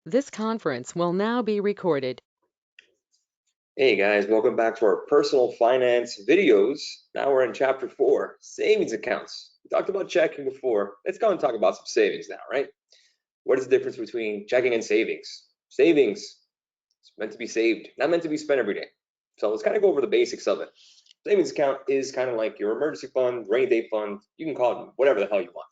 This conference will now be recorded. Hey guys, welcome back to our personal finance videos. Now we're in chapter 4, savings accounts. We talked about checking before. Let's go and talk about some savings now, right? What is the difference between checking and savings? Savings is meant to be saved, not meant to be spent every day. So let's kind of go over the basics of it. Savings account is kind of like your emergency fund, rainy day fund. You can call it whatever the hell you want.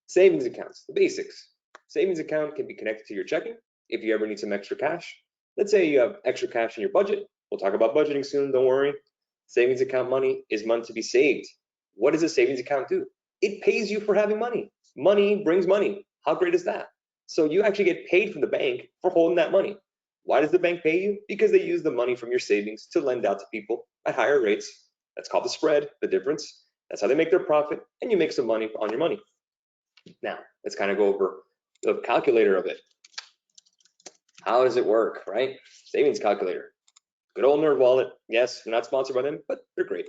Savings accounts, the basics. Savings account can be connected to your checking if you ever need some extra cash. Let's say you have extra cash in your budget. We'll talk about budgeting soon, don't worry. Savings account money is meant to be saved. What does a savings account do? It pays you for having money. Money brings money. How great is that? So you actually get paid from the bank for holding that money. Why does the bank pay you? Because they use the money from your savings to lend out to people at higher rates. That's called the spread, the difference. That's how they make their profit, and you make some money on your money. Now, let's kind of go over the calculator of it. How does it work, right? Savings calculator. Good old Nerd Wallet. Yes, we're not sponsored by them, but they're great.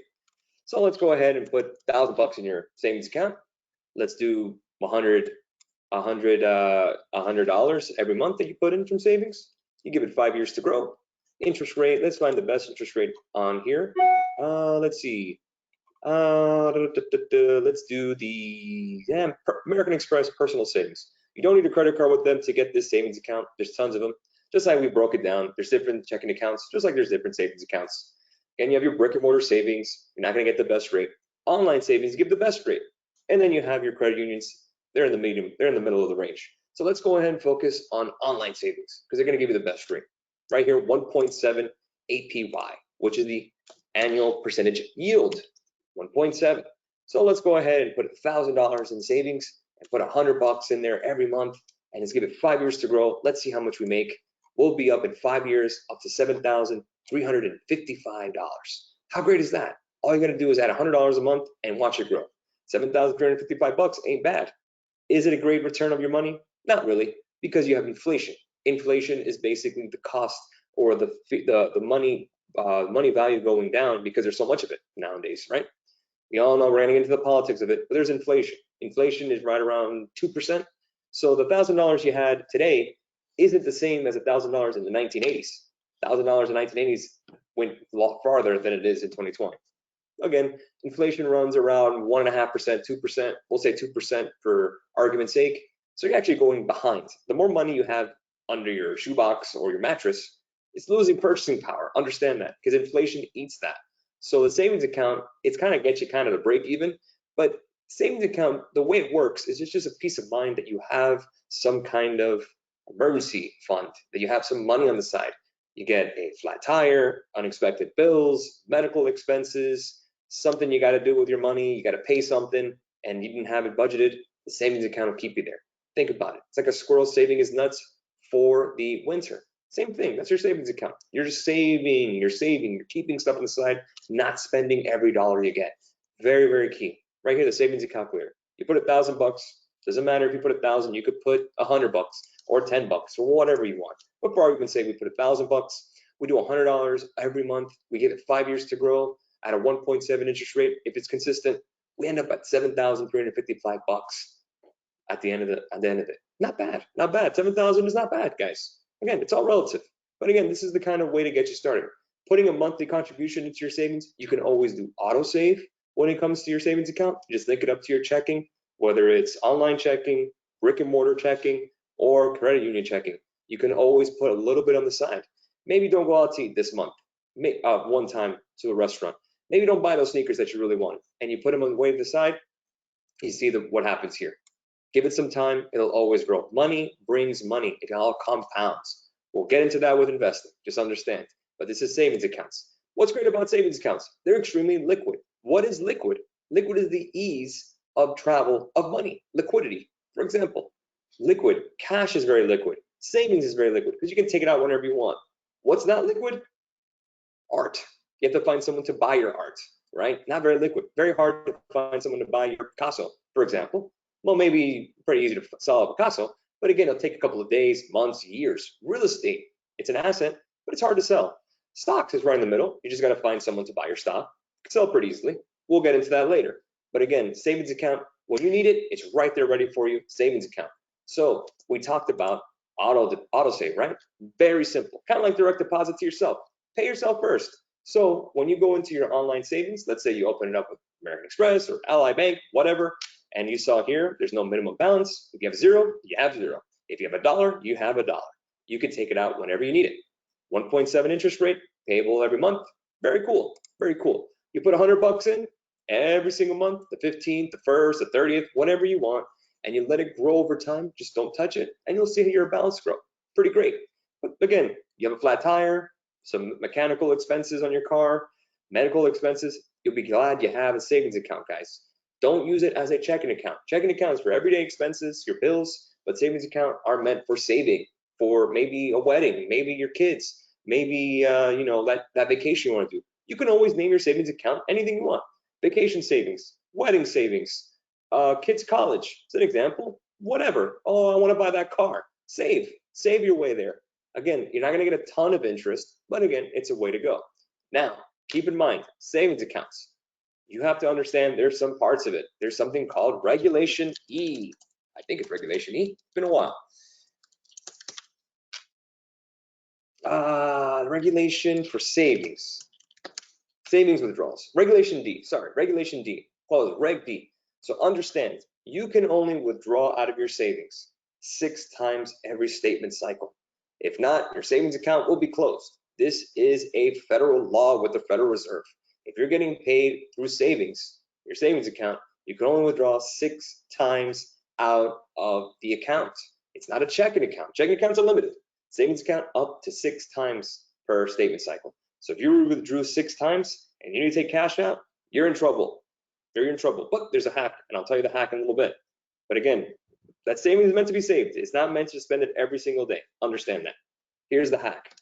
So let's go ahead and put $1,000 in your savings account. Let's do $100 every month that you put in from savings. You give it 5 years to grow. Interest rate, let's find the best interest rate on here. Let's see. Let's do the American Express personal savings. You don't need a credit card with them to get this savings account. There's tons of them. Just like we broke it down, there's different checking accounts, just like there's different savings accounts. And you have your brick and mortar savings. You're not going to get the best rate. Online savings give the best rate. And then you have your credit unions. They're in the medium. They're in the middle of the range. So let's go ahead and focus on online savings because they're going to give you the best rate. Right here, 1.7 APY, which is the annual percentage yield. 1.7. So let's go ahead and put $1,000 in savings and put $100 in there every month and just give it 5 years to grow. Let's see how much we make. We'll be up in 5 years up to $7,355. How great is that? All you got to do is add $100 a month and watch it grow. $7,355 ain't bad. Is it a great return of your money? Not really, because you have inflation. Inflation is basically the cost or the money value going down because there's so much of it nowadays, right? We all know we're getting into the politics of it, but there's inflation. Inflation is right around 2%. So the $1,000 you had today isn't the same as $1,000 in the 1980s. $1,000 in the 1980s went a lot farther than it is in 2020. Again, inflation runs around 1.5%, 2%. We'll say 2% for argument's sake. So you're actually going behind. The more money you have under your shoebox or your mattress, it's losing purchasing power. Understand that, because inflation eats that. So the savings account, it's kind of gets you kind of the break even, but savings account, the way it works is it's just a peace of mind that you have some kind of emergency fund, that you have some money on the side. You get a flat tire, unexpected bills, medical expenses, something you got to do with your money, you got to pay something, and you didn't have it budgeted, the savings account will keep you there. Think about it. It's like a squirrel saving his nuts for the winter. Same thing, that's your savings account. You're just saving, you're keeping stuff on the side, not spending every dollar you get. Very, very key. Right here, the savings account calculator. You put $1,000, doesn't matter if you put 1,000, you could put $100 or $10 or whatever you want. But for argument's sake, we put $1,000, we do $100 every month, we give it 5 years to grow at a 1.7 interest rate. If it's consistent, we end up at $7,355 at the end of it. Not bad, not bad. 7,000 is not bad, guys. Again, it's all relative. But again, this is the kind of way to get you started. Putting a monthly contribution into your savings, you can always do auto save when it comes to your savings account. You just link it up to your checking, whether it's online checking, brick and mortar checking, or credit union checking. You can always put a little bit on the side. Maybe don't go out to eat this month, one time to a restaurant. Maybe don't buy those sneakers that you really want, and you put them on the way to the side. You see what happens here. Give it some time, it'll always grow. Money brings money, it all compounds. We'll get into that with investing, just understand. But this is savings accounts. What's great about savings accounts? They're extremely liquid. What is liquid? Liquid is the ease of travel of money, liquidity. For example, liquid, cash is very liquid. Savings is very liquid because you can take it out whenever you want. What's not liquid? Art. You have to find someone to buy your art, right? Not very liquid. Very hard to find someone to buy your Picasso, for example. Well, maybe pretty easy to sell a Picasso, but again, it'll take a couple of days, months, years. Real estate, it's an asset, but it's hard to sell. Stocks is right in the middle. You just got to find someone to buy your stock. You can sell pretty easily. We'll get into that later. But again, savings account, when you need it, it's right there ready for you, savings account. So we talked about auto save, right? Very simple, kind of like direct deposit to yourself. Pay yourself first. So when you go into your online savings, let's say you open it up with American Express or Ally Bank, whatever, and you saw here, there's no minimum balance. If you have zero, you have zero. If you have $1, you have $1. You can take it out whenever you need it. 1.7 interest rate, payable every month. Very cool, very cool. You put $100 in every single month, the 15th, the 1st, the 30th, whatever you want, and you let it grow over time. Just don't touch it, and you'll see your balance grow. Pretty great. But again, you have a flat tire, some mechanical expenses on your car, medical expenses, you'll be glad you have a savings account, guys. Don't use it as a checking account. Checking account is for everyday expenses, your bills, but savings account are meant for saving, for maybe a wedding, maybe your kids, maybe that vacation you want to do. You can always name your savings account anything you want. Vacation savings, wedding savings, kids college, it's an example, whatever. Oh, I want to buy that car. Save your way there. Again, you're not going to get a ton of interest, but again, it's a way to go. Now, keep in mind, savings accounts. You have to understand there's some parts of it. There's something called Regulation E. I think it's Regulation E. It's been a while. Regulation for savings. Savings withdrawals. Regulation D. Sorry, Regulation D. Call it Reg D. So understand, you can only withdraw out of your savings 6 times every statement cycle. If not, your savings account will be closed. This is a federal law with the Federal Reserve. If you're getting paid through savings, your savings account, you can only withdraw 6 times out of the account. It's not a checking account. Checking accounts are limited. Savings account up to 6 times per statement cycle. So if you withdrew 6 times and you need to take cash out, you're in trouble. You're in trouble. But there's a hack, and I'll tell you the hack in a little bit. But again, that savings is meant to be saved. It's not meant to spend it every single day. Understand that. Here's the hack.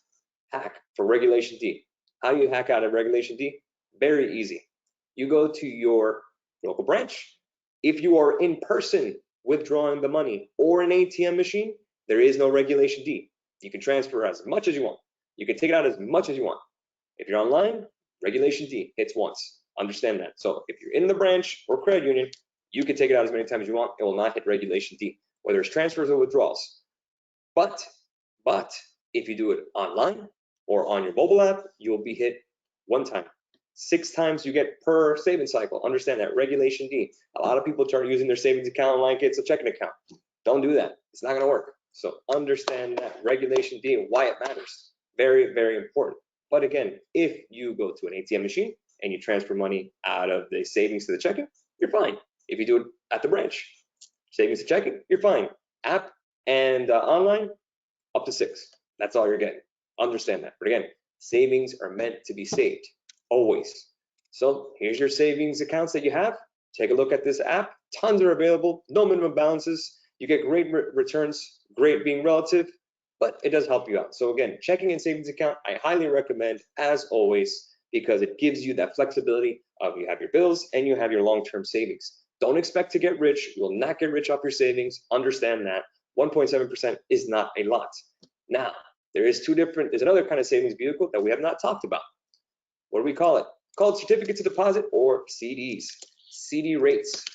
Hack for Regulation D. How do you hack out of Regulation D? Very easy. You go to your local branch. If you are in person withdrawing the money or an ATM machine, there is no Regulation D. You can transfer as much as you want. You can take it out as much as you want. If you're online, Regulation D hits once. Understand that. So if you're in the branch or credit union, you can take it out as many times as you want. It will not hit Regulation D, whether it's transfers or withdrawals. But if you do it online or on your mobile app, you will be hit one time. 6 times you get per savings cycle. Understand that. Regulation D. A lot of people start using their savings account like it's a checking account. Don't do that. It's not going to work. So understand that. Regulation D and why it matters. Very, very important. But again, if you go to an ATM machine and you transfer money out of the savings to the checking, you're fine. If you do it at the branch, savings to checking, you're fine. App and online, up to 6. That's all you're getting. Understand that. But again, savings are meant to be saved, always. So here's your savings accounts that you have. Take a look at this app. Tons are available. No minimum balances. You get great returns, great being relative, but it does help you out. So again, checking and savings account, I highly recommend as always, because it gives you that flexibility of you have your bills and you have your long-term savings. Don't expect to get rich. You will not get rich off your savings. Understand that 1.7% is not a lot. Now, there's another kind of savings vehicle that we have not talked about. What do we call it? Called certificates of deposit or CDs, CD rates.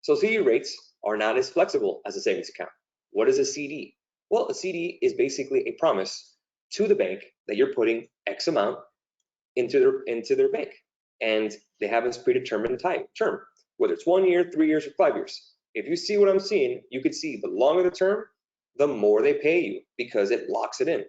So CD rates are not as flexible as a savings account. What is a CD? Well, a CD is basically a promise to the bank that you're putting X amount into their bank, and they have this predetermined term, whether it's 1 year, 3 years, or 5 years. If you see what I'm seeing, you could see the longer the term, the more they pay you because it locks it in.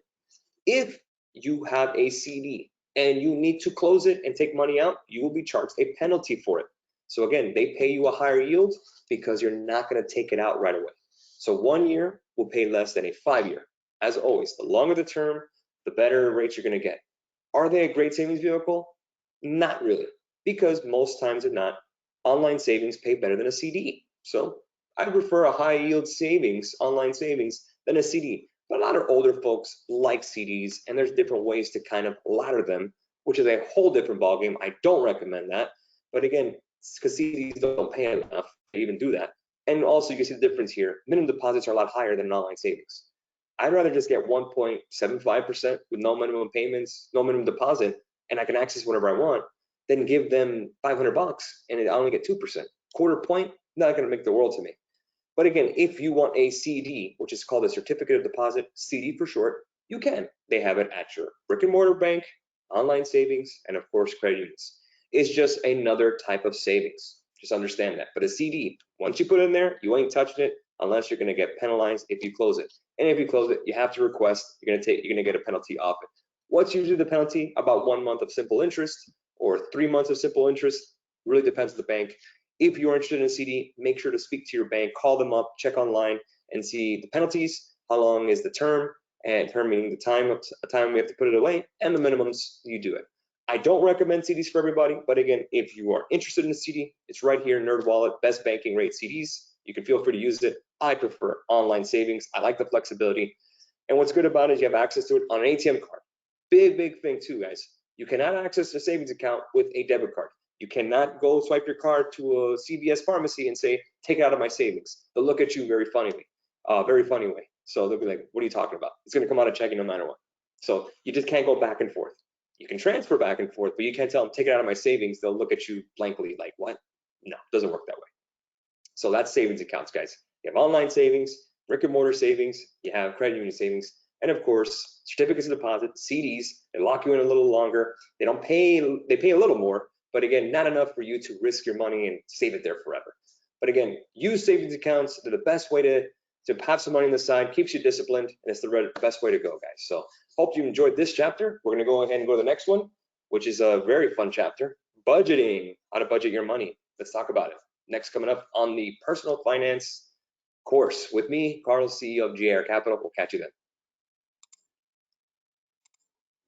If you have a CD and you need to close it and take money out, you will be charged a penalty for it. So again, they pay you a higher yield because you're not going to take it out right away. So 1 year will pay less than a 5 year. As always, the longer the term, the better rates you're going to get. Are they a great savings vehicle? Not really, because most times they're not. Online savings pay better than a CD. So I prefer a high yield savings, online savings, than a CD. But a lot of older folks like CDs, and there's different ways to kind of ladder them, which is a whole different ballgame. I don't recommend that. But again, because CDs don't pay enough to even do that. And also you can see the difference here. Minimum deposits are a lot higher than online savings. I'd rather just get 1.75% with no minimum payments, no minimum deposit, and I can access whatever I want, than give them $500 and I only get 2%. Quarter point, not going to make the world to me. But again, if you want a CD, which is called a certificate of deposit, CD for short, you can. They have it at your brick and mortar bank, online savings, and of course, credit unions. It's just another type of savings. Just understand that. But a CD, once you put it in there, you ain't touching it unless you're going to get penalized if you close it. And if you close it, you have to request. You're going to get a penalty off it. What's usually the penalty? About 1 month of simple interest or 3 months of simple interest. Really depends on the bank. If you're interested in a CD, make sure to speak to your bank, call them up, check online, and see the penalties. How long is the term? And term meaning the time we have to put it away, and the minimums you do it. I don't recommend CDs for everybody, but again, if you are interested in a CD, it's right here, NerdWallet, best banking rate CDs. You can feel free to use it. I prefer online savings. I like the flexibility. And what's good about it is you have access to it on an ATM card. Big thing too, guys. You cannot access a savings account with a debit card. You cannot go swipe your card to a CVS pharmacy and say, take it out of my savings. They'll look at you very funny way. So they'll be like, what are you talking about? It's going to come out of checking no matter what. So you just can't go back and forth. You can transfer back and forth, but you can't tell them, take it out of my savings. They'll look at you blankly like, what? No, it doesn't work that way. So that's savings accounts, guys. You have online savings, brick and mortar savings, you have credit union savings, and of course, certificates of deposit, CDs. They lock you in a little longer. They pay a little more, but again, not enough for you to risk your money and save it there forever. But again, use savings accounts. They're the best way to have some money on the side, keeps you disciplined, and it's the best way to go, guys. So hope you enjoyed this chapter. We're gonna go ahead and go to the next one, which is a very fun chapter, budgeting, how to budget your money. Let's talk about it. Next, coming up on the personal finance course with me, Carl, CEO of G.A.R Capital. We'll catch you then.